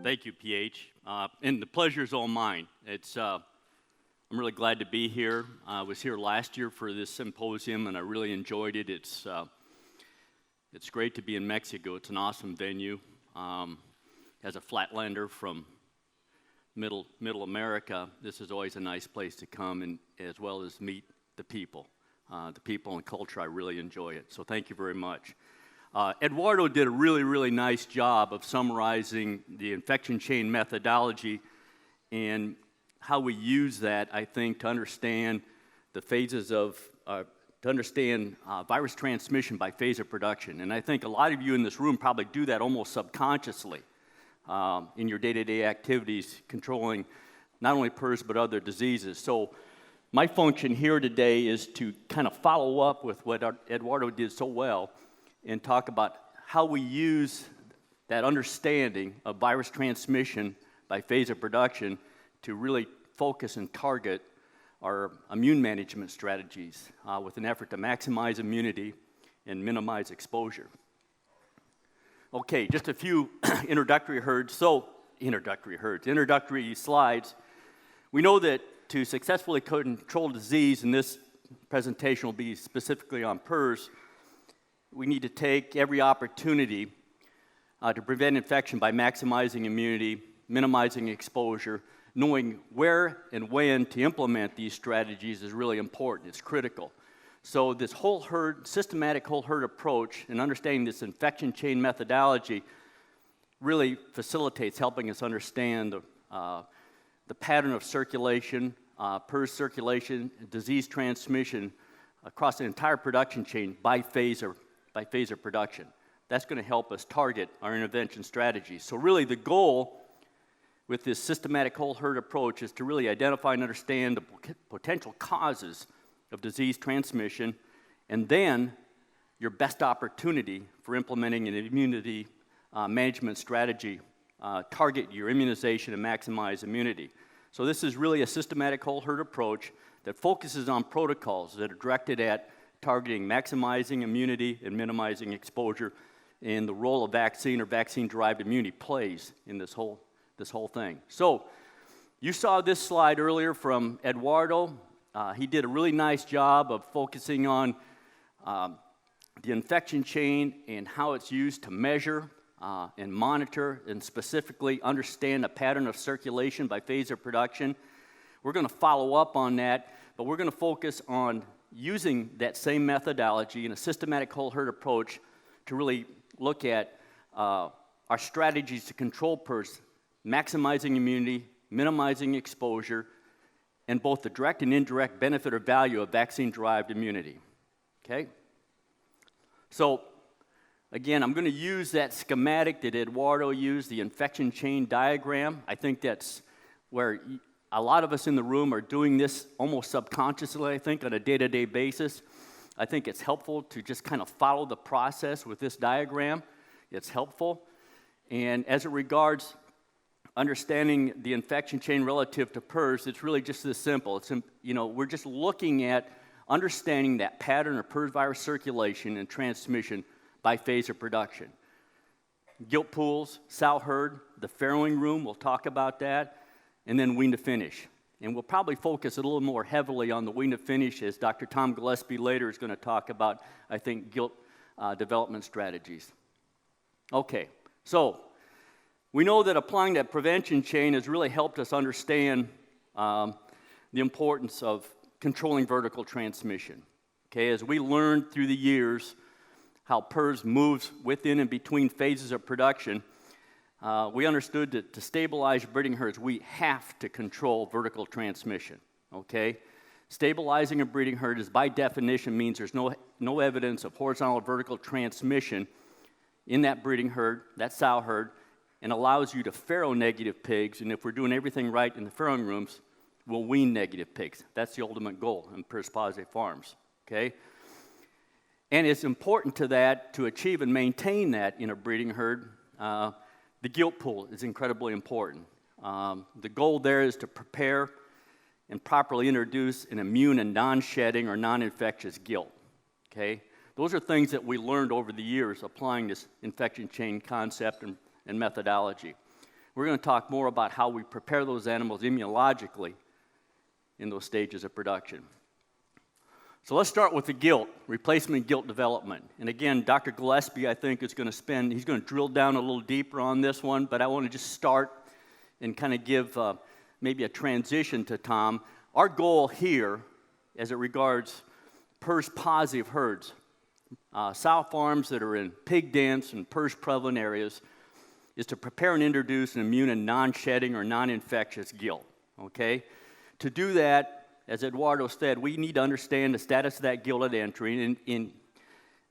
Thank you, PH. And the pleasure is all mine. I'm really glad to be here. I was here last year for this symposium, and I really enjoyed it. It's great to be in Mexico. It's an awesome venue. As a flatlander from middle America, this is always a nice place to come, and as well as meet the people. The people and culture, I really enjoy it. So thank you very much. Eduardo did a really nice job of summarizing the infection chain methodology and how we use that, I think, to understand the phases of, virus transmission by phase of production. And I think a lot of you in this room probably do that almost subconsciously in your day-to-day activities, controlling not only PRRS but other diseases. So my function here today is to kind of follow up with what Eduardo did so well and talk about how we use that understanding of virus transmission by phase of production to really focus and target our immune management strategies with an effort to maximize immunity and minimize exposure. Okay, just a few introductory slides. We know that to successfully control disease, and this presentation will be specifically on PRRS, we need to take every opportunity to prevent infection by maximizing immunity, minimizing exposure. Knowing where and when to implement these strategies is really important. It's critical. So this systematic whole herd approach and understanding this infection chain methodology really facilitates helping us understand the pattern of circulation, PRRS circulation, disease transmission across the entire production chain by phase of production. That's going to help us target our intervention strategies. So really the goal with this systematic whole herd approach is to really identify and understand the potential causes of disease transmission, and then your best opportunity for implementing an immunity management strategy, target your immunization and maximize immunity. So this is really a systematic whole herd approach that focuses on protocols that are directed at targeting maximizing immunity and minimizing exposure, and the role of vaccine or vaccine-derived immunity plays in this whole thing. So you saw this slide earlier from Eduardo. He did a really nice job of focusing on the infection chain and how it's used to measure and monitor and specifically understand a pattern of circulation by phase of production. We're going to follow up on that, but we're going to focus on using that same methodology in a systematic whole herd approach to really look at our strategies to control PRRS, maximizing immunity, minimizing exposure, and both the direct and indirect benefit or value of vaccine-derived immunity. Okay? So, again, I'm going to use that schematic that Eduardo used, the infection chain diagram. I think that's where a lot of us in the room are doing this almost subconsciously, I think, on a day-to-day basis. I think it's helpful to just kind of follow the process with this diagram. It's helpful. And as it regards understanding the infection chain relative to PRRS, it's really just this simple. We're just looking at understanding that pattern of PRRS virus circulation and transmission by phase of production. Gilt pools, sow herd, the farrowing room, we'll talk about that, and then wean to finish. And we'll probably focus a little more heavily on the wean to finish as Dr. Tom Gillespie later is going to talk about, I think, gilt development strategies. Okay, so we know that applying that prevention chain has really helped us understand the importance of controlling vertical transmission. Okay, as we learned through the years how PRRS moves within and between phases of production, we understood that to stabilize breeding herds, we have to control vertical transmission. Okay, stabilizing a breeding herd is by definition means there's no evidence of horizontal or vertical transmission in that breeding herd, that sow herd, and allows you to farrow negative pigs, and if we're doing everything right in the farrowing rooms, we'll wean negative pigs. That's the ultimate goal in PRRS-positive farms, okay? And it's important to that, to achieve and maintain that in a breeding herd, the gilt pool is incredibly important. The goal there is to prepare and properly introduce an immune and non-shedding or non-infectious gilt, okay? Those are things that we learned over the years applying this infection chain concept and methodology. We're going to talk more about how we prepare those animals immunologically in those stages of production. So let's start with the gilt, replacement gilt development. And again, Dr. Gillespie, I think, is going to he's going to drill down a little deeper on this one, but I want to just start and kind of give maybe a transition to Tom. Our goal here, as it regards PRRS positive herds, sow farms that are in pig dense and PRRS prevalent areas, is to prepare and introduce an immune and non-shedding or non-infectious gilt, okay? To do that, as Eduardo said, we need to understand the status of that gilt at entry. In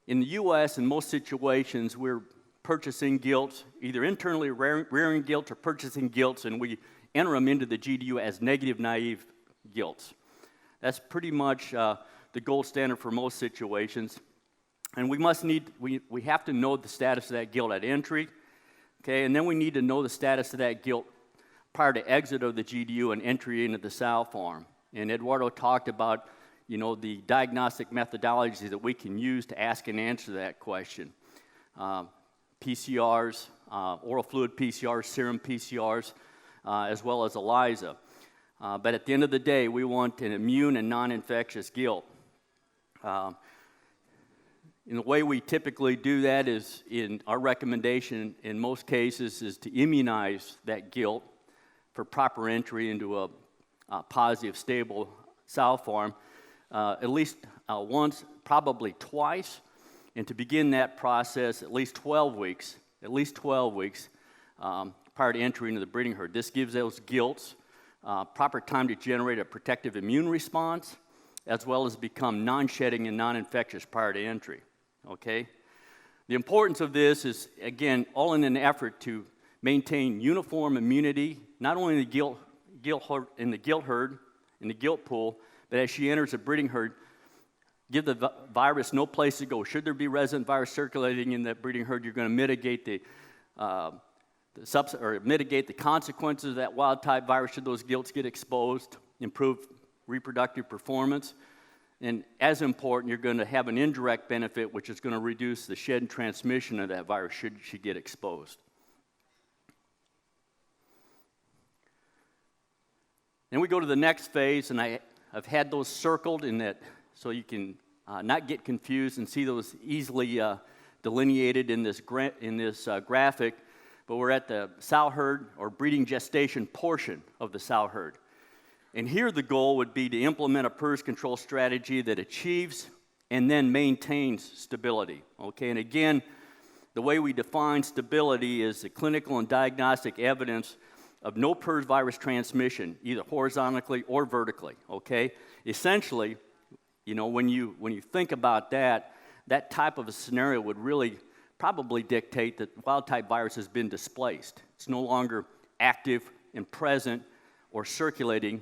the U.S., in most situations, we're purchasing gilts, either internally rearing gilts or purchasing gilts, and we enter them into the GDU as negative naive gilts. That's pretty much the gold standard for most situations. And we have to know the status of that gilt at entry, okay? And then we need to know the status of that gilt prior to exit of the GDU and entry into the sow farm. And Eduardo talked about, the diagnostic methodologies that we can use to ask and answer that question. PCRs, oral fluid PCRs, serum PCRs, as well as ELISA. But at the end of the day, we want an immune and non-infectious gilt. And the way we typically do that is, in our recommendation in most cases, is to immunize that gilt for proper entry into a positive, stable sow farm at least once, probably twice, and to begin that process at least 12 weeks prior to entry into the breeding herd. This gives those gilts proper time to generate a protective immune response, as well as become non-shedding and non-infectious prior to entry, okay? The importance of this is, again, all in an effort to maintain uniform immunity, not only in the gilt herd, in the gilt pool, but as she enters the breeding herd, give the virus no place to go. Should there be resident virus circulating in that breeding herd, you're going to mitigate mitigate the consequences of that wild-type virus should those gilts get exposed, improve reproductive performance, and as important, you're going to have an indirect benefit, which is going to reduce the shed and transmission of that virus should she get exposed. Then we go to the next phase, and I've had those circled in that so you can not get confused and see those easily delineated in this graphic. But we're at the sow herd or breeding gestation portion of the sow herd. And here the goal would be to implement a PRRS control strategy that achieves and then maintains stability. Okay, and again, the way we define stability is the clinical and diagnostic evidence of no PRRS virus transmission, either horizontally or vertically, okay? Essentially, when you think about that type of a scenario would really probably dictate that wild-type virus has been displaced. It's no longer active and present or circulating,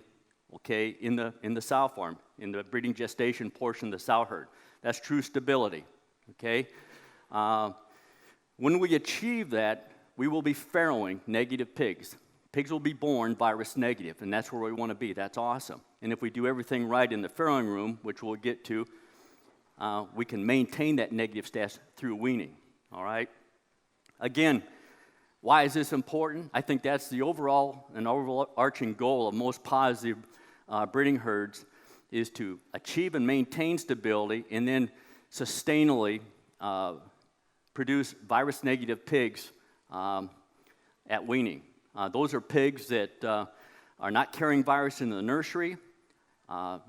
okay, in the sow farm, in the breeding gestation portion of the sow herd. That's true stability, okay? When we achieve that, we will be farrowing negative pigs. Pigs will be born virus negative, and that's where we want to be. That's awesome. And if we do everything right in the farrowing room, which we'll get to, we can maintain that negative status through weaning, all right? Again, why is this important? I think that's the overarching goal of most positive breeding herds is to achieve and maintain stability and then sustainably produce virus-negative pigs at weaning. Those are pigs that are not carrying virus in the nursery.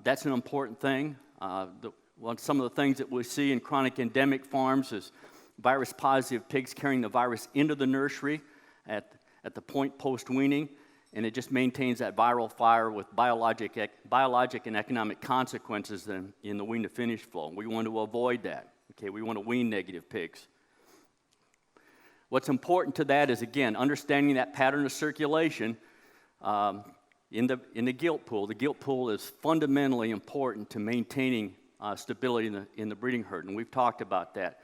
That's an important thing. Some of the things that we see in chronic endemic farms is virus-positive pigs carrying the virus into the nursery at the point post-weaning, and it just maintains that viral fire with biologic and economic consequences in the wean-to-finish flow. We want to avoid that. Okay, we want to wean negative pigs. What's important to that is, again, understanding that pattern of circulation in the gilt pool. The gilt pool is fundamentally important to maintaining stability in the breeding herd, and we've talked about that.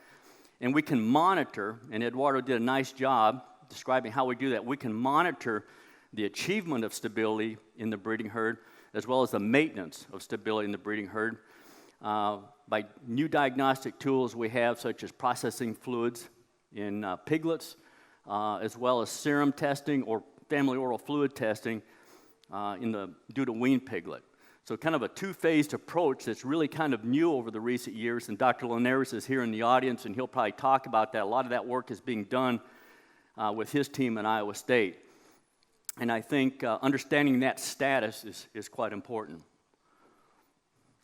And we can monitor, and Eduardo did a nice job describing how we do that. We can monitor the achievement of stability in the breeding herd as well as the maintenance of stability in the breeding herd by new diagnostic tools we have, such as processing fluids in piglets, as well as serum testing or family oral fluid testing due to wean piglet. So kind of a two-phased approach that's really kind of new over the recent years, and Dr. Linares is here in the audience, and he'll probably talk about that. A lot of that work is being done with his team in Iowa State. And I think understanding that status is quite important.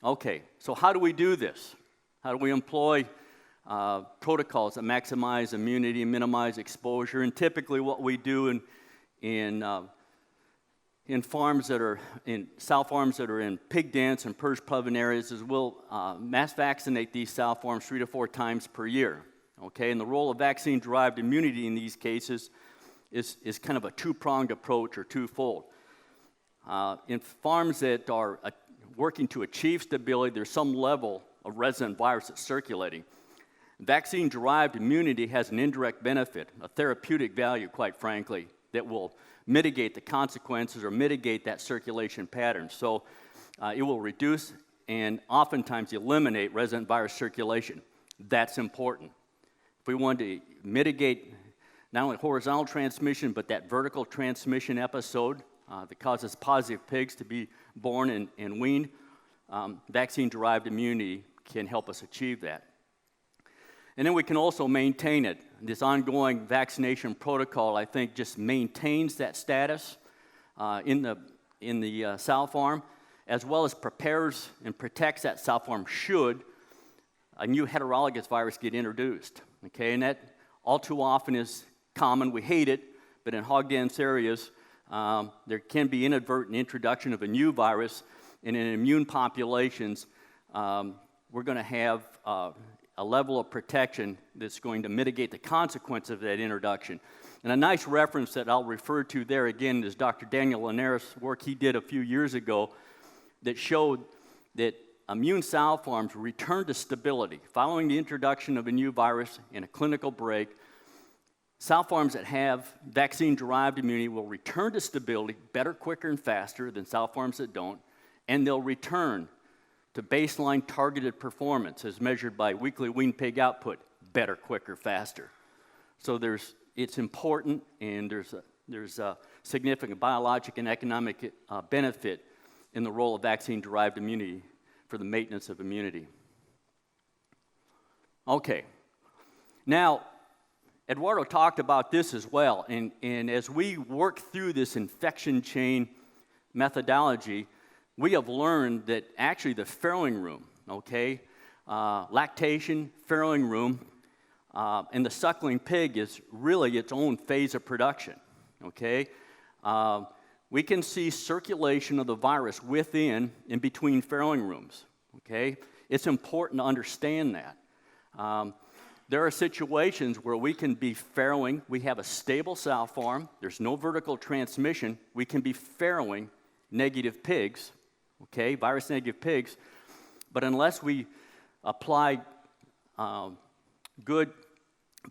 Okay, so how do we do this? How do we employ protocols that maximize immunity and minimize exposure? And typically what we do in farms that are in sow farms that are in pig dense and PRRS prevalent areas is we'll mass vaccinate these sow farms 3 to 4 times per year. Okay, and the role of vaccine-derived immunity in these cases is kind of a two-pronged approach or twofold. In farms that are working to achieve stability, there's some level of resident virus that's circulating. Vaccine-derived immunity has an indirect benefit, a therapeutic value, quite frankly, that will mitigate the consequences or mitigate that circulation pattern. So it will reduce and oftentimes eliminate resident virus circulation. That's important. If we want to mitigate not only horizontal transmission, but that vertical transmission episode that causes positive pigs to be born and weaned, vaccine-derived immunity can help us achieve that. And then we can also maintain it. This ongoing vaccination protocol, I think, just maintains that status in the sow farm, as well as prepares and protects that sow farm should a new heterologous virus get introduced. Okay, and that all too often is common. We hate it, but in hog-dense areas, there can be inadvertent introduction of a new virus, and in immune populations, we're going to have a level of protection that's going to mitigate the consequence of that introduction. And a nice reference that I'll refer to there again is Dr. Daniel Linares' work he did a few years ago that showed that immune sow farms return to stability following the introduction of a new virus in a clinical break. Sow farms that have vaccine-derived immunity will return to stability better, quicker, and faster than sow farms that don't, and they'll return to baseline targeted performance as measured by weekly weaned pig output, better, quicker, faster. So it's important, and there's a significant biologic and economic benefit in the role of vaccine-derived immunity for the maintenance of immunity. Okay, now Eduardo talked about this as well, and as we work through this infection chain methodology, we have learned that actually the farrowing room, okay, lactation, farrowing room, and the suckling pig is really its own phase of production, okay? We can see circulation of the virus within and between farrowing rooms, okay? It's important to understand that. There are situations where we can be farrowing. We have a stable sow farm. There's no vertical transmission. We can be farrowing negative pigs, okay, virus-negative pigs, but unless we apply good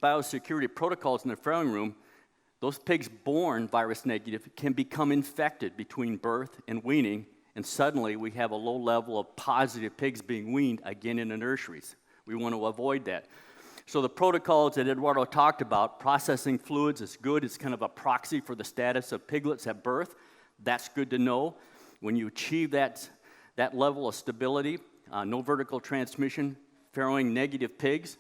biosecurity protocols in the farrowing room, those pigs born virus-negative can become infected between birth and weaning, and suddenly we have a low level of positive pigs being weaned again in the nurseries. We want to avoid that. So the protocols that Eduardo talked about, processing fluids is good. It's kind of a proxy for the status of piglets at birth. That's good to know. When you achieve that level of stability, no vertical transmission, farrowing negative pigs,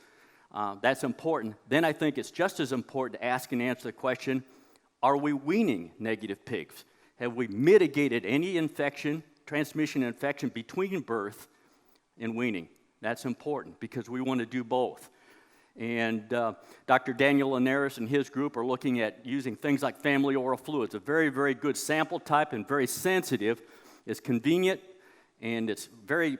that's important. Then I think it's just as important to ask and answer the question, are we weaning negative pigs? Have we mitigated any transmission infection between birth and weaning? That's important because we want to do both. And Dr. Daniel Linares and his group are looking at using things like family oral fluids, a very, very good sample type and very sensitive. It's convenient and it's very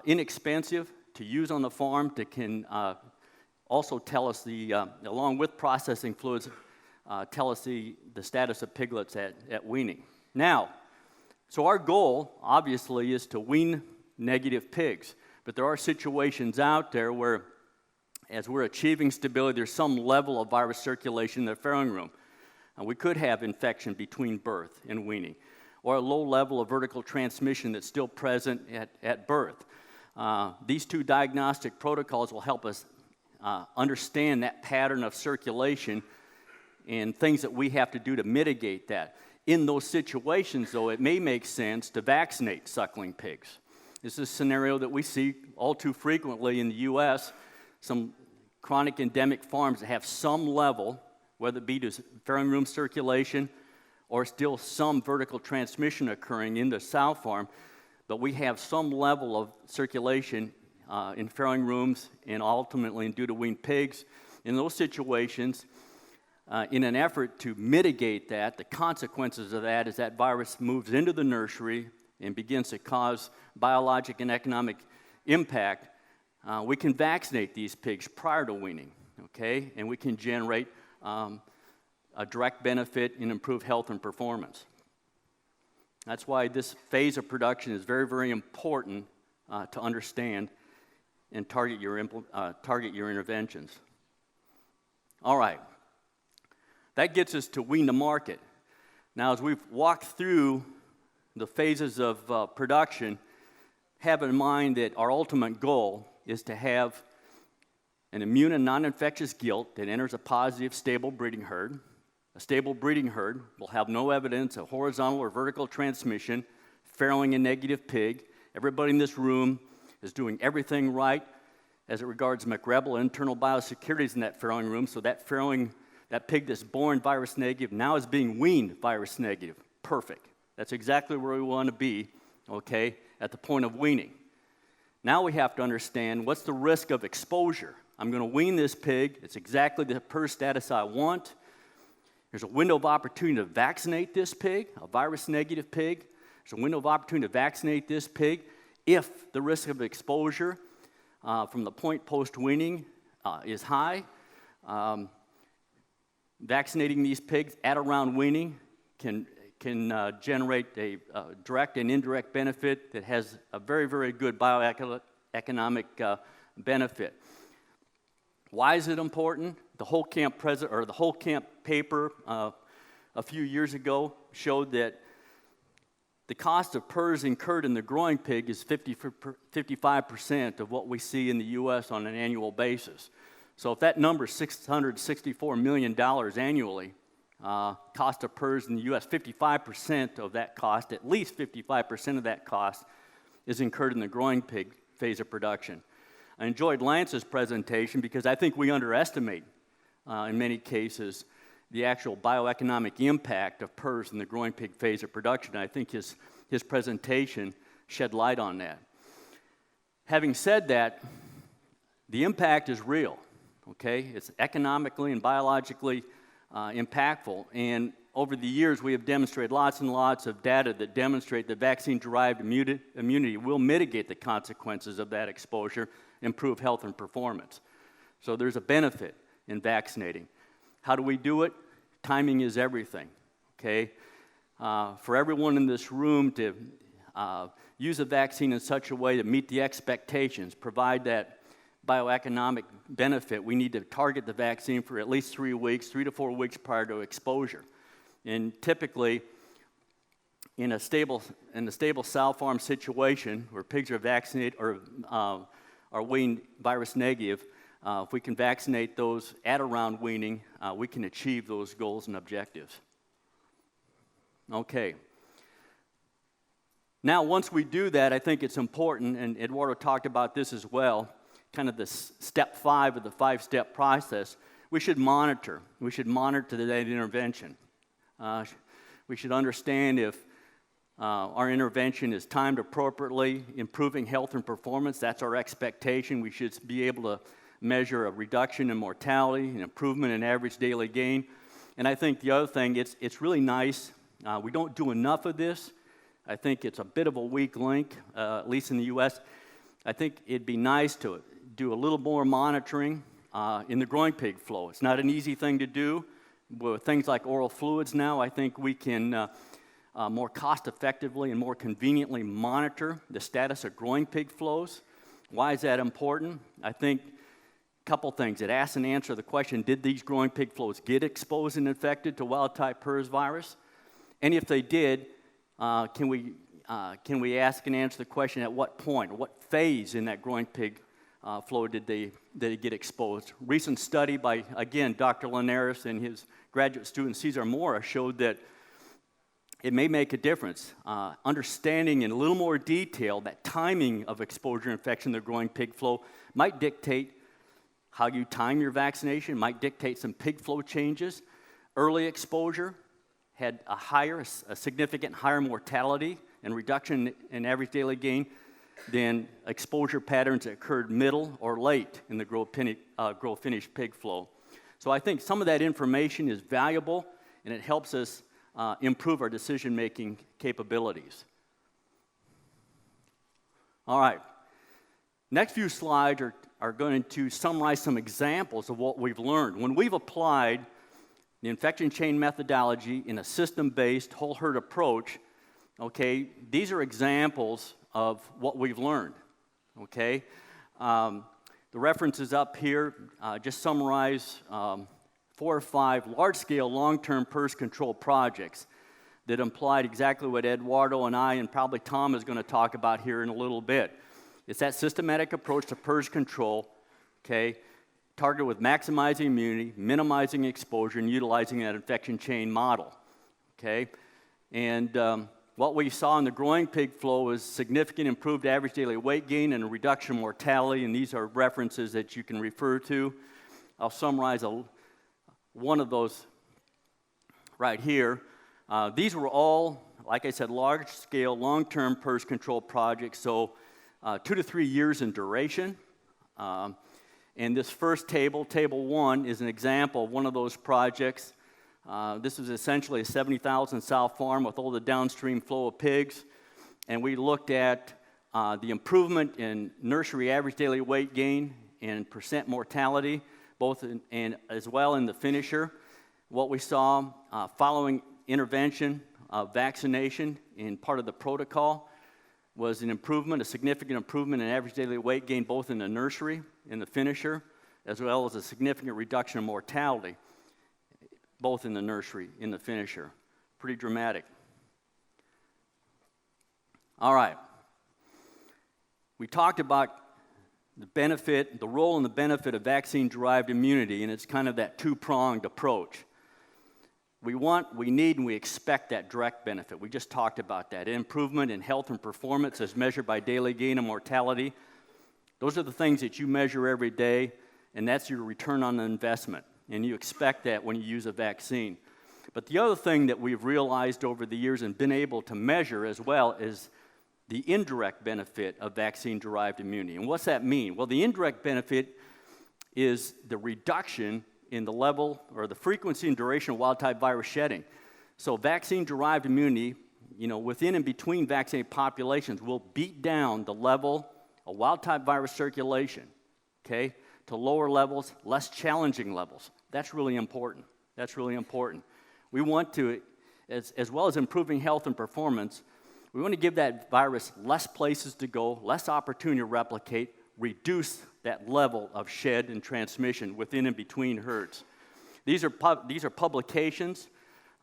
inexpensive to use on the farm. That can also tell us along with processing fluids, tell us the status of piglets at weaning. Now, so our goal obviously is to wean negative pigs. But there are situations out there where, as we're achieving stability, there's some level of virus circulation in the farrowing room. And we could have infection between birth and weaning, or a low level of vertical transmission that's still present at birth. These two diagnostic protocols will help us understand that pattern of circulation and things that we have to do to mitigate that. In those situations, though, it may make sense to vaccinate suckling pigs. This is a scenario that we see all too frequently in the U.S. Some chronic endemic farms that have some level, whether it be to farrowing room circulation or still some vertical transmission occurring in the sow farm, but we have some level of circulation in farrowing rooms and ultimately in due-to-wean pigs. In those situations, in an effort to mitigate that, the consequences of that is that virus moves into the nursery and begins to cause biologic and economic impact. We can vaccinate these pigs prior to weaning, okay? And we can generate a direct benefit and improve health and performance. That's why this phase of production is very, very important to understand and target your interventions. All right. That gets us to wean to market. Now, as we've walked through the phases of production, have in mind that our ultimate goal is to have an immune and non-infectious gilt that enters a positive, stable breeding herd. A stable breeding herd will have no evidence of horizontal or vertical transmission, farrowing a negative pig. Everybody in this room is doing everything right as it regards McRebel internal biosecurities in that farrowing room, so that pig that's born virus negative now is being weaned virus negative. Perfect. That's exactly where we want to be, okay, at the point of weaning. Now we have to understand what's the risk of exposure. I'm going to wean this pig. It's exactly the PRRS status I want. There's a window of opportunity to vaccinate this pig, a virus negative pig. There's a window of opportunity to vaccinate this pig if the risk of exposure from the point post-weaning is high. Vaccinating these pigs at around weaning can generate a direct and indirect benefit that has a very, very good bioeconomic benefit. Why is it important? The whole camp paper a few years ago showed that the cost of PRRS incurred in the growing pig is 55% of what we see in the U.S. on an annual basis. So if that number is $664 million annually, cost of PRRS in the U.S., 55% of that cost, at least 55% of that cost, is incurred in the growing pig phase of production. I enjoyed Lance's presentation because I think we underestimate, in many cases, the actual bioeconomic impact of PRRS in the growing pig phase of production. I think his presentation shed light on that. Having said that, the impact is real, okay? It's economically and biologically impactful, and over the years we have demonstrated lots and lots of data that demonstrate that vaccine-derived immunity will mitigate the consequences of that exposure, improve health and performance. So there's a benefit in vaccinating. How do we do it? Timing is everything, okay? For everyone in this room to use a vaccine in such a way to meet the expectations, provide that bioeconomic benefit, we need to target the vaccine for at least 3 to 4 weeks prior to exposure. And typically, in a stable sow farm situation where pigs are vaccinated or are weaned virus negative, if we can vaccinate those at around weaning, we can achieve those goals and objectives. Okay. Now, once we do that, I think it's important, and Eduardo talked about this as well, kind of the step 5 of the 5-step process. We should monitor. We should monitor that intervention. We should understand if our intervention is timed appropriately, improving health and performance. That's our expectation. We should be able to measure a reduction in mortality, an improvement in average daily gain. And I think the other thing, it's really nice. We don't do enough of this. I think it's a bit of a weak link, at least in the U.S. I think it'd be nice to do a little more monitoring in the growing pig flow. It's not an easy thing to do. With things like oral fluids now, I think we can more cost-effectively and more conveniently monitor the status of growing pig flows. Why is that important? I think a couple things. It asks and answers the question, did these growing pig flows get exposed and infected to wild-type PRRS virus? And if they did, can we ask and answer the question at what point, or what phase in that growing pig flow did they get exposed? Recent study by, again, Dr. Linares and his graduate student Cesar Mora showed that it may make a difference. Understanding in a little more detail that timing of exposure infection in the growing pig flow might dictate how you time your vaccination, might dictate some pig flow changes. Early exposure had a significant higher mortality and reduction in average daily gain than exposure patterns that occurred middle or late in the grow-finish pig flow. So I think some of that information is valuable, and it helps us improve our decision-making capabilities. All right. Next few slides are going to summarize some examples of what we've learned. When we've applied the infection chain methodology in a system-based whole herd approach, okay, these are examples of what we've learned, okay? The references up here just summarize 4 or 5 large-scale, long-term PRRS control projects that implied exactly what Eduardo and I and probably Tom is going to talk about here in a little bit. It's that systematic approach to PRRS control, okay, targeted with maximizing immunity, minimizing exposure, and utilizing that infection chain model, okay? And what we saw in the growing pig flow was significant improved average daily weight gain and a reduction in mortality, and these are references that you can refer to. I'll summarize one of those right here. These were all, like I said, large-scale, long-term PRRS control projects, so 2 to 3 years in duration. And this first table, Table 1, is an example of one of those projects. This was essentially a 70,000 sow farm with all the downstream flow of pigs, and we looked at the improvement in nursery average daily weight gain and percent mortality, both and as well in the finisher. What we saw following intervention of vaccination in part of the protocol was an improvement, a significant improvement in average daily weight gain both in the nursery, in the finisher, as well as a significant reduction in mortality, both in the nursery, in the finisher. Pretty dramatic. All right. We talked about the benefit, the role and the benefit of vaccine-derived immunity, and it's kind of that two-pronged approach. We want, we need, and we expect that direct benefit. We just talked about that. Improvement in health and performance as measured by daily gain and mortality. Those are the things that you measure every day, and that's your return on the investment. And you expect that when you use a vaccine. But the other thing that we've realized over the years and been able to measure as well is the indirect benefit of vaccine-derived immunity. And what's that mean? Well, the indirect benefit is the reduction in the level or the frequency and duration of wild-type virus shedding. So vaccine-derived immunity, within and between vaccinated populations will beat down the level of wild-type virus circulation, okay, to lower levels, less challenging levels. That's really important. That's really important. We want to, as well as improving health and performance, we want to give that virus less places to go, less opportunity to replicate, reduce that level of shed and transmission within and between herds. These are publications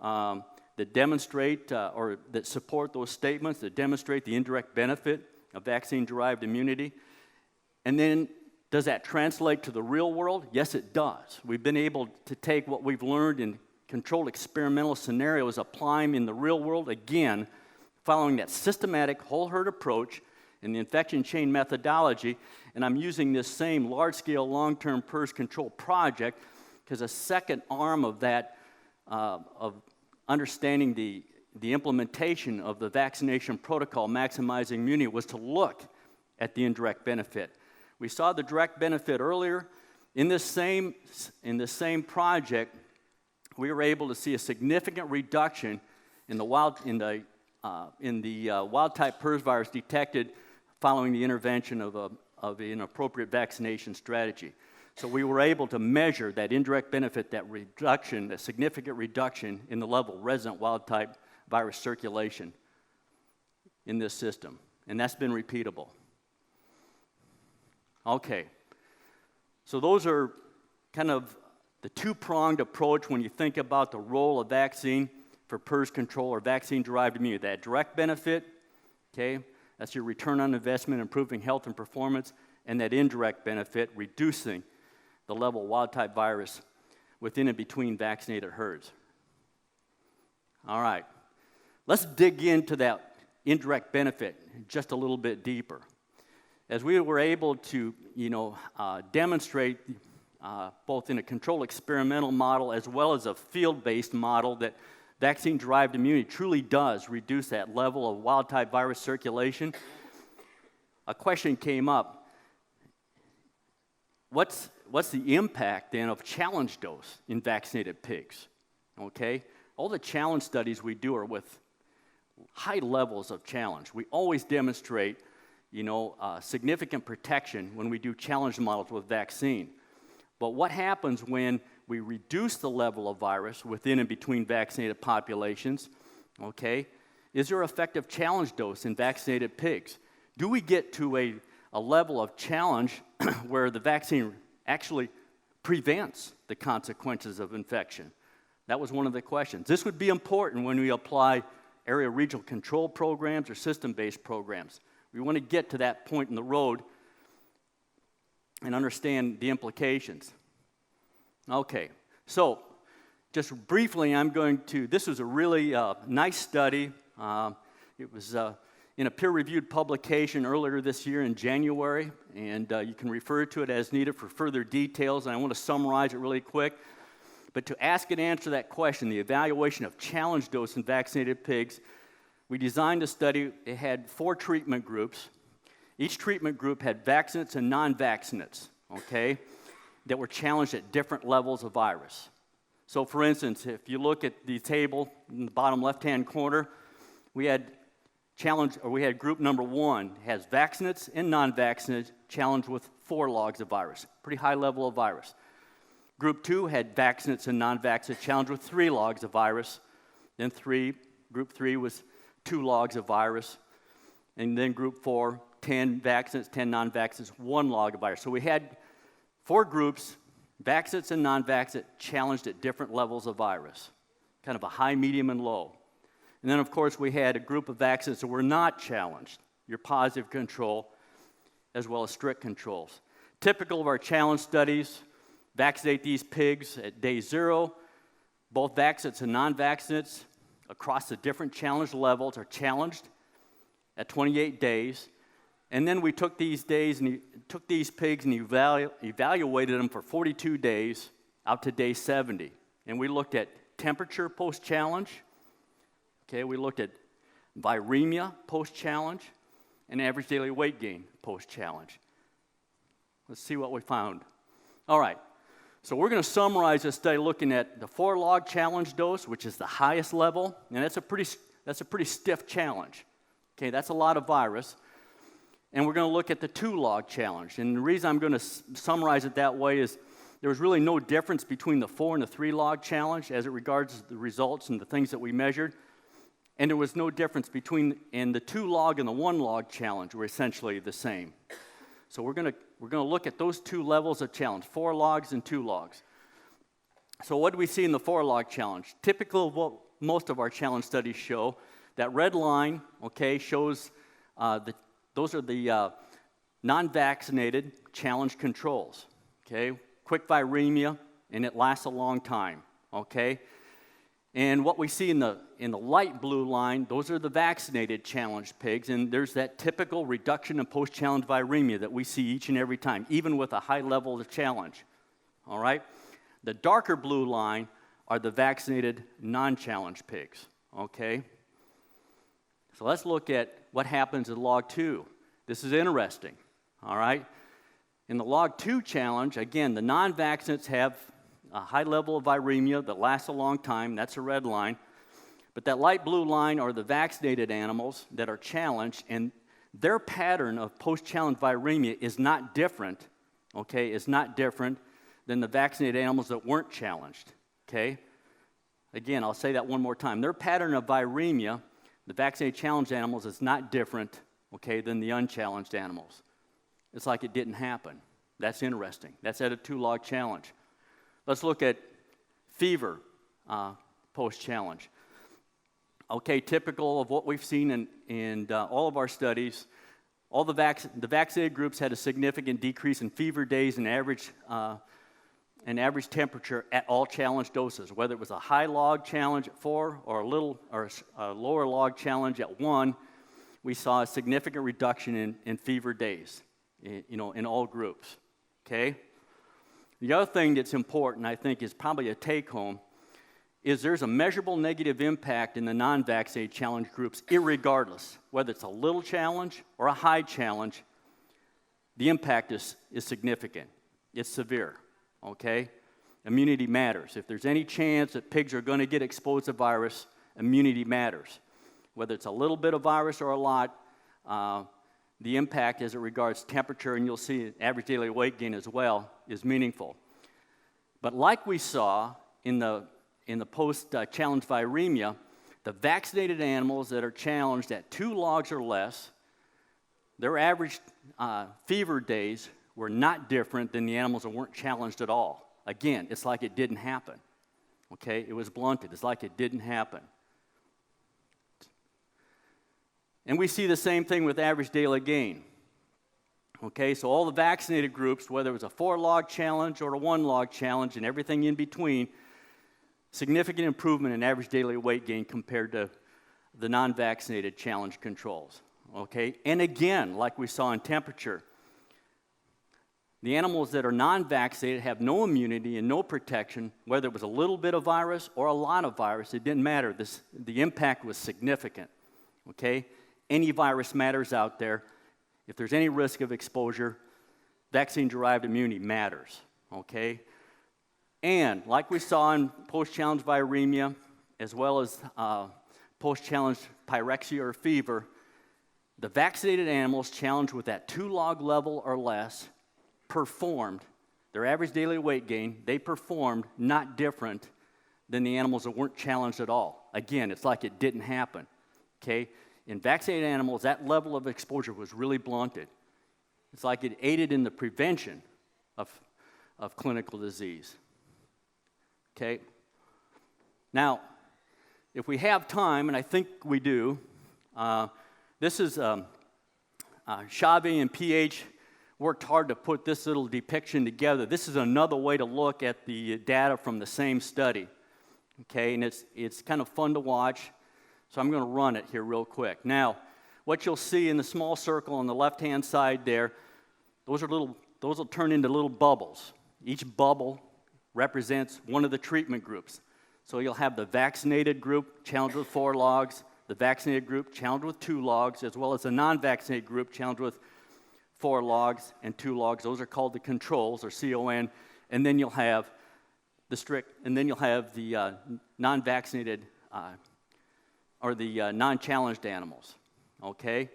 that demonstrate or that support those statements, that demonstrate the indirect benefit of vaccine-derived immunity. And then, does that translate to the real world? Yes, it does. We've been able to take what we've learned in controlled experimental scenarios, apply them in the real world, again, following that systematic whole herd approach in the infection chain methodology. And I'm using this same large-scale, long-term PRRS control project because a second arm of that, of understanding the implementation of the vaccination protocol, maximizing immunity, was to look at the indirect benefit. We saw the direct benefit earlier. In this same project, we were able to see a significant reduction in the wild-type PRRS virus detected following the intervention of an appropriate vaccination strategy. So we were able to measure that indirect benefit, that reduction, that significant reduction in the level of resident wild-type virus circulation in this system, and that's been repeatable. Okay, so those are kind of the two-pronged approach when you think about the role of vaccine for PRRS control or vaccine-derived immunity. That direct benefit, okay, that's your return on investment, improving health and performance, and that indirect benefit, reducing the level of wild-type virus within and between vaccinated herds. All right, let's dig into that indirect benefit just a little bit deeper. As we were able to, demonstrate both in a controlled experimental model as well as a field-based model that vaccine-derived immunity truly does reduce that level of wild-type virus circulation, a question came up. What's the impact then of challenge dose in vaccinated pigs? Okay, all the challenge studies we do are with high levels of challenge. We always demonstrate, significant protection when we do challenge models with vaccine. But what happens when we reduce the level of virus within and between vaccinated populations? Okay, is there effective challenge dose in vaccinated pigs? Do we get to a level of challenge where the vaccine actually prevents the consequences of infection? That was one of the questions. This would be important when we apply area regional control programs or system-based programs. We want to get to that point in the road and understand the implications. Okay, so just briefly, this was a really nice study. It was in a peer-reviewed publication earlier this year in January, and you can refer to it as needed for further details, and I want to summarize it really quick. But to ask and answer that question, the evaluation of challenge dose in vaccinated pigs, we designed a study. It had 4 treatment groups. Each treatment group had vaccinates and non-vaccinates, okay, that were challenged at different levels of virus. So for instance, if you look at the table in the bottom left-hand corner, we had group number 1 has vaccinates and non-vaccinates challenged with 4 logs of virus, pretty high level of virus. Group 2 had vaccinates and non-vaccinates challenged with 3 logs of virus. Then group 3 was 2 logs of virus. And then group 4, 10 vaccinates, 10 non-vaccinates, 1 log of virus. So we had 4 groups, vaccinates and non-vaccinates, challenged at different levels of virus, kind of a high, medium, and low. And then, of course, we had a group of vaccinates that were not challenged, your positive control, as well as strict controls. Typical of our challenge studies, vaccinate these pigs at day 0. Both vaccinates and non-vaccinates across the different challenge levels are challenged at 28 days. And then we took these pigs and evaluated them for 42 days out to day 70. And we looked at temperature post-challenge. Okay, we looked at viremia post-challenge and average daily weight gain post-challenge. Let's see what we found. All right, so we're going to summarize this study looking at the 4-log challenge dose, which is the highest level, and that's a pretty stiff challenge. Okay, that's a lot of virus. And we're going to look at the 2-log challenge. And the reason I'm going to summarize it that way is there was really no difference between the 4 and the 3-log challenge as it regards the results and the things that we measured. And there was no difference between, and the 2-log and the 1-log challenge were essentially the same. So we're going to look at those 2 levels of challenge, 4 logs and 2 logs. So what do we see in the 4-log challenge? Typical of what most of our challenge studies show, that red line, okay, shows those are the non-vaccinated challenge controls, okay? Quick viremia, and it lasts a long time, okay? And what we see in the light blue line, those are the vaccinated challenged pigs, and there's that typical reduction in post-challenge viremia that we see each and every time, even with a high level of challenge, all right? The darker blue line are the vaccinated non-challenged pigs, okay? So let's look at what happens in log 2. This is interesting, all right? In the log 2 challenge, again, the non-vaccinates have a high level of viremia that lasts a long time. That's a red line. But that light blue line are the vaccinated animals that are challenged, and their pattern of post-challenge viremia is not different, okay, is not different than the vaccinated animals that weren't challenged, okay? Again, I'll say that one more time. Their pattern of viremia, the vaccinated challenged animals, is not different, okay, than the unchallenged animals. It's like it didn't happen. That's interesting. That's at a 2-log challenge. Let's look at fever post-challenge. Okay, typical of what we've seen in all of our studies, all the vaccinated groups had a significant decrease in fever days and average and average temperature at all challenge doses, whether it was a high log challenge at 4 or a lower log challenge at 1, we saw a significant reduction in fever days, in all groups, okay? The other thing that's important, I think, is probably a take-home, is there's a measurable negative impact in the non-vaccinated challenge groups, irregardless, whether it's a little challenge or a high challenge, the impact is significant. It's severe, okay? Immunity matters. If there's any chance that pigs are going to get exposed to virus, immunity matters. Whether it's a little bit of virus or a lot, the impact as it regards temperature, and you'll see average daily weight gain as well, is meaningful. But like we saw in the post-challenge viremia, the vaccinated animals that are challenged at 2 logs or less, their average fever days were not different than the animals that weren't challenged at all. Again, it's like it didn't happen, okay? It was blunted. It's like it didn't happen. And we see the same thing with average daily gain. Okay, so all the vaccinated groups, whether it was a 4-log challenge or a 1-log challenge and everything in between, significant improvement in average daily weight gain compared to the non-vaccinated challenge controls. Okay, and again, like we saw in temperature, the animals that are non-vaccinated have no immunity and no protection, whether it was a little bit of virus or a lot of virus, it didn't matter. The impact was significant. Okay, any virus matters out there. If there's any risk of exposure, vaccine-derived immunity matters, okay? And like we saw in post-challenge viremia, as well as post-challenge pyrexia or fever, the vaccinated animals challenged with that 2-log level or less performed, their average daily weight gain, they performed not different than the animals that weren't challenged at all. Again, it's like it didn't happen, okay? In vaccinated animals, that level of exposure was really blunted. It's like it aided in the prevention of clinical disease. Okay? Now, if we have time, and I think we do, this is Xavi and PH worked hard to put this little depiction together. This is another way to look at the data from the same study. Okay, and it's kind of fun to watch. So I'm going to run it here real quick. Now, what you'll see in the small circle on the left-hand side there, those will turn into little bubbles. Each bubble represents one of the treatment groups. So you'll have the vaccinated group challenged with 4 logs, the vaccinated group challenged with 2 logs, as well as the non-vaccinated group challenged with 4 logs and 2 logs. Those are called the controls, or CON. And then you'll have the non-vaccinated or the non-challenged animals, okay?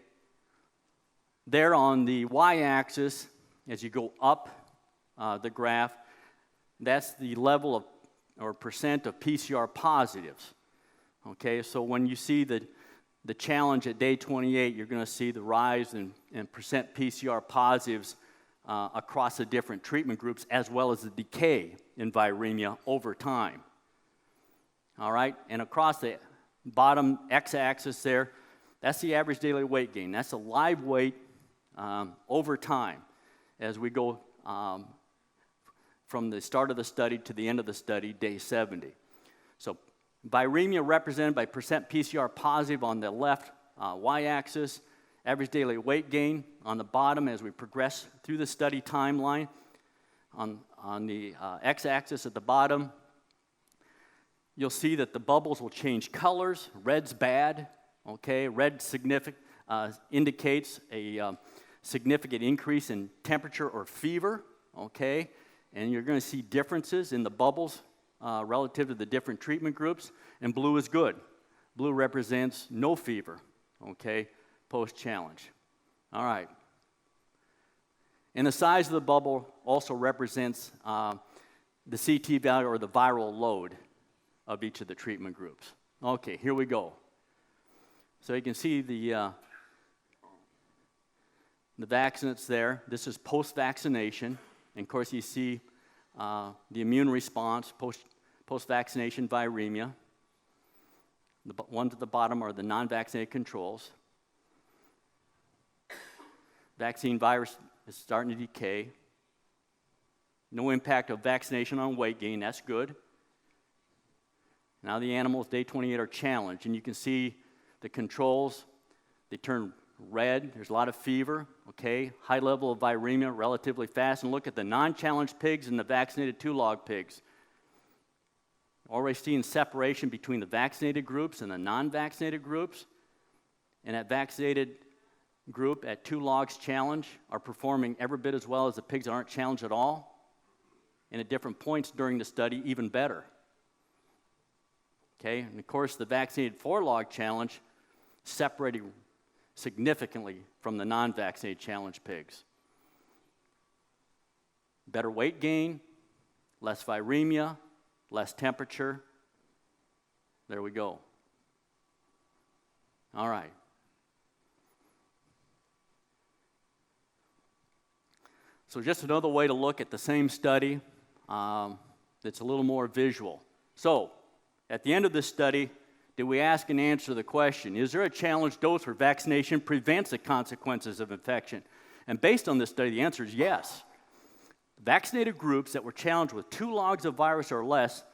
There on the y-axis, as you go up the graph, that's the level of, or percent of PCR positives, okay? So when you see the challenge at day 28, you're gonna see the rise in percent PCR positives across the different treatment groups, as well as the decay in viremia over time, all right? And across the bottom x-axis there, that's the average daily weight gain. That's a live weight over time as we go from the start of the study to the end of the study, day 70. So viremia represented by percent PCR positive on the left y-axis, average daily weight gain on the bottom as we progress through the study timeline. On the x-axis at the bottom, you'll see that the bubbles will change colors. Red's bad, okay? Red indicates a significant increase in temperature or fever, okay? And you're going to see differences in the bubbles relative to the different treatment groups. And blue is good. Blue represents no fever, okay, post-challenge. All right. And the size of the bubble also represents the CT value or the viral load of each of the treatment groups. Okay, here we go. So you can see the vaccinates there. This is post-vaccination. And of course, you see the immune response post-vaccination viremia. The ones at the bottom are the non-vaccinated controls. Vaccine virus is starting to decay. No impact of vaccination on weight gain, that's good. Now the animals, day 28, are challenged, and you can see the controls, they turn red, there's a lot of fever, okay? High level of viremia, relatively fast, and look at the non-challenged pigs and the vaccinated 2-log pigs. Already seeing separation between the vaccinated groups and the non-vaccinated groups, and that vaccinated group at 2 logs challenge are performing every bit as well as the pigs that aren't challenged at all, and at different points during the study, even better. Okay, and of course, the vaccinated 4-log challenge separating significantly from the non-vaccinated challenge pigs. Better weight gain, less viremia, less temperature. There we go. All right. So just another way to look at the same study that's a little more visual. So, at the end of this study, did we ask and answer the question, is there a challenge dose where vaccination prevents the consequences of infection? And based on this study, the answer is yes. Vaccinated groups that were challenged with 2 logs of virus or less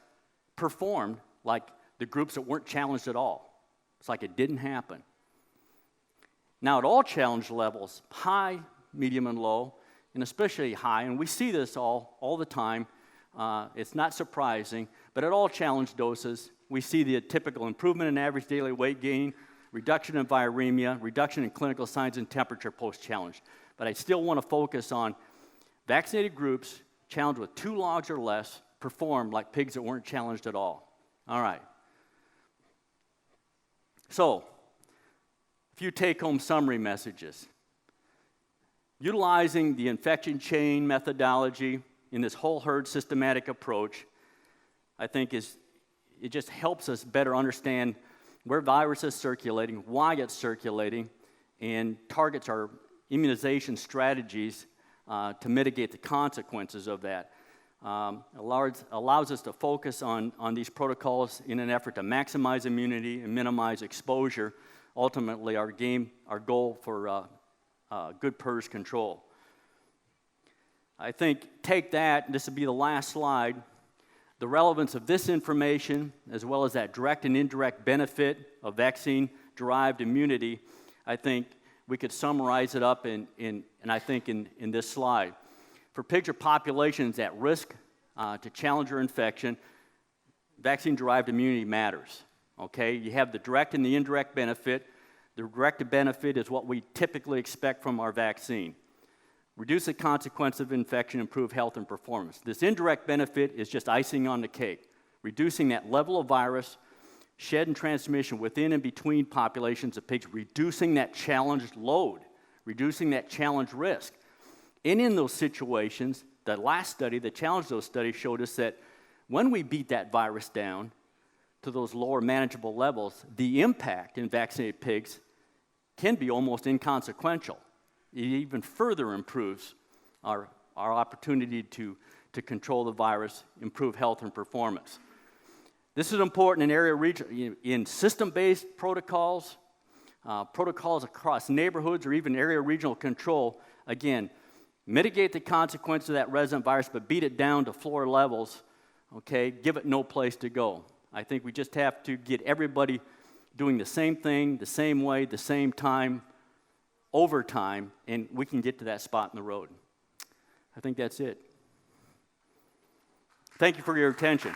performed like the groups that weren't challenged at all. It's like it didn't happen. Now, at all challenge levels, high, medium, and low, and especially high, and we see this all the time, it's not surprising, but at all challenge doses, we see the typical improvement in average daily weight gain, reduction in viremia, reduction in clinical signs and temperature post-challenge. But I still want to focus on vaccinated groups challenged with 2 logs or less performed like pigs that weren't challenged at all. All right. So, a few take-home summary messages. Utilizing the infection chain methodology in this whole herd systematic approach, I think it just helps us better understand where virus is circulating, why it's circulating, and targets our immunization strategies to mitigate the consequences of that. Allows us to focus on these protocols in an effort to maximize immunity and minimize exposure. Ultimately, our goal for good PRRS control. I think take that, this will be the last slide, the relevance of this information as well as that direct and indirect benefit of vaccine-derived immunity, I think we could summarize it up in this slide. For pigs or populations at risk to challenger infection, vaccine-derived immunity matters, okay? You have the direct and the indirect benefit. The direct benefit is what we typically expect from our vaccine. Reduce the consequence of infection, improve health and performance. This indirect benefit is just icing on the cake, reducing that level of virus, shed and transmission within and between populations of pigs, reducing that challenged load, reducing that challenge risk. And in those situations, the last study, the challenge dose study, showed us that when we beat that virus down to those lower manageable levels, the impact in vaccinated pigs can be almost inconsequential. It even further improves our opportunity to control the virus, improve health and performance. This is important in system-based protocols, protocols across neighborhoods or even area regional control. Again, mitigate the consequence of that resident virus, but beat it down to floor levels, okay? Give it no place to go. I think we just have to get everybody doing the same thing, the same way, the same time, over time, and we can get to that spot in the road. I think that's it. Thank you for your attention.